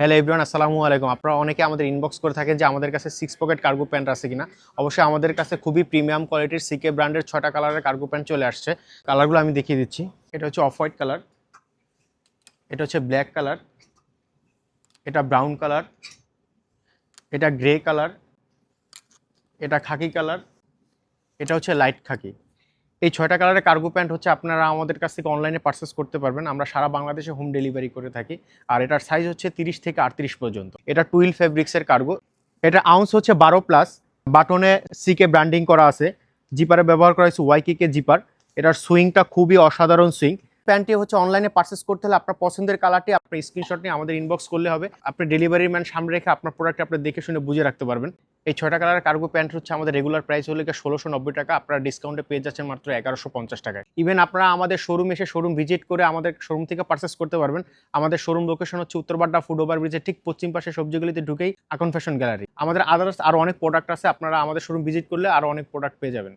Hello everyone, আসসালামু আলাইকুম। আপনারা অনেকে আমাদের ইনবক্স করে থাকেন যে আমাদের কাছে 6 পকেট কার্গো প্যান্ট আছে কিনা। অবশ্যই আমাদের কাছে খুবই প্রিমিয়াম কোয়ালিটির সিকে ব্র্যান্ডের 6টা কালারের কার্গো প্যান্ট চলে আসছে। কালারগুলো আমি দেখিয়ে দিচ্ছি। এটা হচ্ছে অফ হোয়াইট কালার, এটা হচ্ছে ব্ল্যাক কালার, এটা ব্রাউন কালার, এটা গ্রে কালার, এটা খাকি কালার, এটা হচ্ছে লাইট খাকি। এই 6টা কালারের কার্গো প্যান্ট হচ্ছে আপনারা আমাদের কাছ থেকে অনলাইনে পারচেস করতে পারবেন। আমরা সারা বাংলাদেশে হোম ডেলিভারি করে থাকি। আর এটার সাইজ হচ্ছে 30 থেকে 38 পর্যন্ত। এটা টুইল ফেব্রিক্সের কার্গো। এটা আউন্স হচ্ছে 12+। বাটনে সিকে ব্র্যান্ডিং করা আছে। জিপারে ব্যবহার করা হয়েছে ওয়াইকিকে জিপার। এটার সুইংটা খুবই অসাধারণ সুইং। প্যান্টটি হচ্ছে অনলাইনে পারচেস করতে হলে আপনার পছন্দের কালারটি আপনার স্ক্রিনশট নিয়ে আমাদের ইনবক্স করলে হবে। আপনি ডেলিভারি ম্যান সামনে রেখে আপনার প্রোডাক্ট আপনি দেখে শুনে বুঝে রাখতে পারবেন। এই 6টা কালারের কার্গো প্যান্ট হচ্ছে আমাদের রেগুলার প্রাইস হলে 1690 টাকা, আপনারা ডিসকাউন্টে পেয়ে যাচ্ছেন মাত্র 1150 টাকায়। ইভেন আপনারা আমাদের শোরুম এসে শোরুম ভিজিট করে আমাদের শোরুম থেকে পারচেস করতে পারবেন। আমাদের শোরুম লোকেশন হচ্ছে উত্তরবাড্ডা ফুট ওভার ব্রিজের ঠিক পশ্চিম পাশে সবজিগুলিতে ঢুকেই আকন ফ্যাশন গ্যালারি। আমাদের আদার্স আরও অনেক প্রোডাক্ট আছে, আপনারা আমাদের শোরুম ভিজিট করলে আরও অনেক প্রোডাক্ট পেয়ে যাবেন।